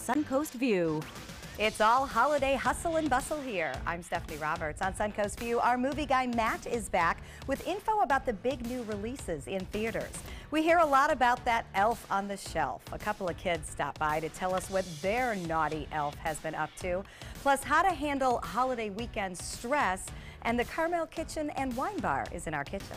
Suncoast View. It's all holiday hustle and bustle here. I'm Stephanie Roberts. On Suncoast View, our movie guy Matt is back with info about the big new releases in theaters. We hear a lot about that Elf on the Shelf. A couple of kids stopped by to tell us what their naughty elf has been up to, plus how to handle holiday weekend stress, and the Carmel Kitchen and Wine Bar is in our kitchen.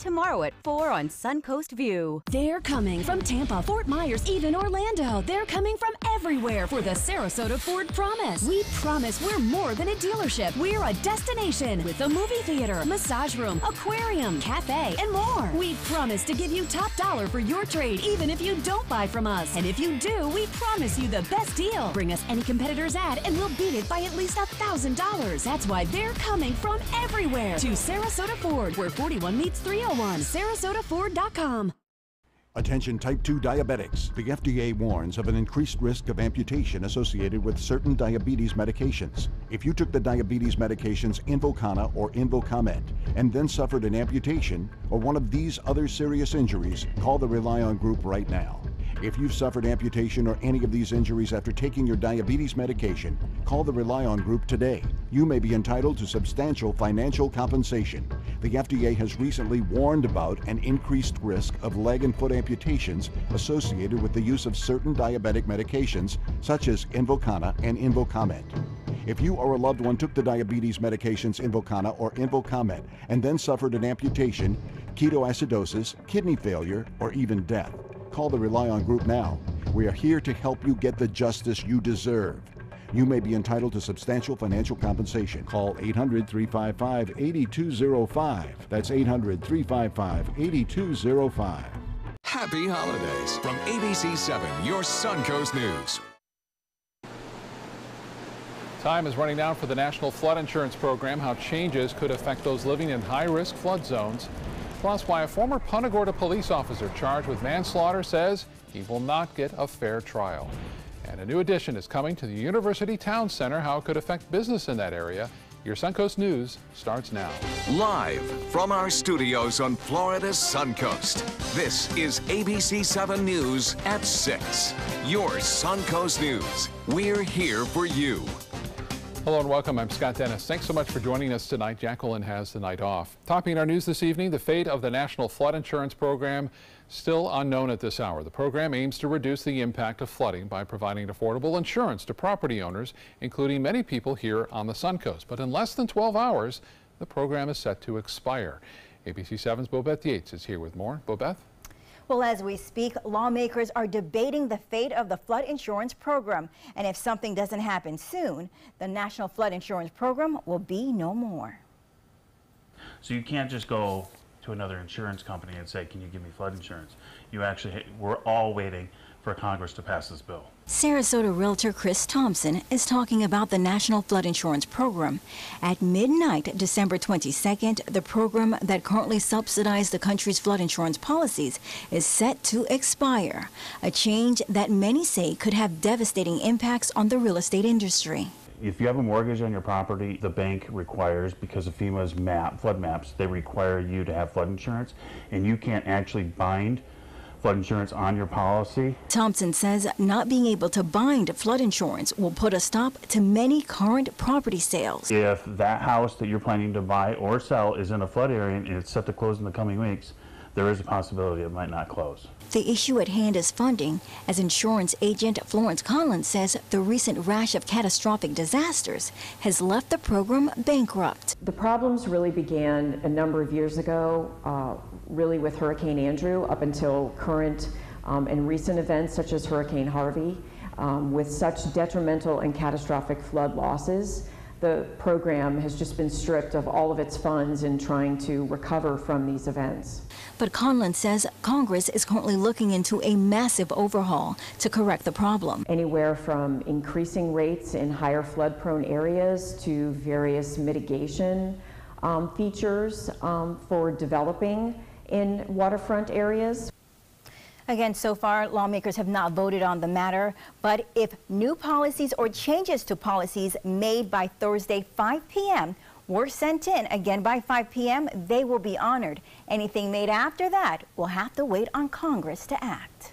Tomorrow at 4 on Suncoast View. They're coming from Tampa, Fort Myers, even Orlando. They're coming from everywhere for the Sarasota Ford Promise. We promise we're more than a dealership. We're a destination with a movie theater, massage room, aquarium, cafe, and more. We promise to give you top dollar for your trade, even if you don't buy from us. And if you do, we promise you the best deal. Bring us any competitor's ad and we'll beat it by at least $1,000. That's why they're coming from everywhere to Sarasota Ford, where 41 meets 301. SarasotaFord.com. Attention type 2 diabetics. The FDA warns of an increased risk of amputation associated with certain diabetes medications. If you took the diabetes medications Invokana or Invokamet and then suffered an amputation or one of these other serious injuries, call the Rely On Group right now. If you've suffered amputation or any of these injuries after taking your diabetes medication, call the Rely On Group today. You may be entitled to substantial financial compensation. The FDA has recently warned about an increased risk of leg and foot amputations associated with the use of certain diabetic medications such as Invokana and Invokamet. If you or a loved one took the diabetes medications Invokana or Invokamet and then suffered an amputation, ketoacidosis, kidney failure, or even death, call the Rely On Group now. We are here to help you get the justice you deserve. You may be entitled to substantial financial compensation. Call 800-355-8205. That's 800-355-8205. Happy holidays from ABC 7, your Suncoast News. Time is running down for the National Flood Insurance Program, how changes could affect those living in high-risk flood zones. Plus, why a former Punta Gorda police officer charged with manslaughter says he will not get a fair trial. And a new addition is coming to the University Town Center, how it could affect business in that area. Your Suncoast News starts now. Live from our studios on Florida's Suncoast, this is ABC 7 News at 6. Your Suncoast News. We're here for you. Hello and welcome. I'm Scott Dennis. Thanks so much for joining us tonight. Jacqueline has the night off. Topping our news this evening, the fate of the National Flood Insurance Program still unknown at this hour. The program aims to reduce the impact of flooding by providing affordable insurance to property owners, including many people here on the Suncoast. But in less than 12 hours, the program is set to expire. ABC 7's Bobeth Yates is here with more. Bobeth? Well, as we speak, lawmakers are debating the fate of the flood insurance program. And if something doesn't happen soon, the National Flood Insurance Program will be no more. So you can't just go to another insurance company and say, can you give me flood insurance? We're all waiting for Congress to pass this bill. Sarasota realtor Chris Thompson is talking about the National Flood Insurance Program. At midnight, December 22nd, the program that currently subsidizes the country's flood insurance policies is set to expire, a change that many say could have devastating impacts on the real estate industry. If you have a mortgage on your property, the bank requires, because of FEMA's flood maps, they require you to have flood insurance, and you can't actually bind flood insurance on your policy. Thompson says not being able to bind flood insurance will put a stop to many current property sales. If that house that you're planning to buy or sell is in a flood area and it's set to close in the coming weeks, there is a possibility it might not close. The issue at hand is funding, as insurance agent Florence Conlon says the recent rash of catastrophic disasters has left the program bankrupt. The problems really began a number of years ago, really with Hurricane Andrew, up until current and recent events such as Hurricane Harvey. With such detrimental and catastrophic flood losses, the program has just been stripped of all of its funds in trying to recover from these events. But Conlon says Congress is currently looking into a massive overhaul to correct the problem. Anywhere from increasing rates in higher flood-prone areas to various mitigation features for developing in waterfront areas. Again, so far, lawmakers have not voted on the matter, but if new policies or changes to policies made by Thursday 5 p.m. were sent in again by 5 p.m., they will be honored. Anything made after that will have to wait on Congress to act.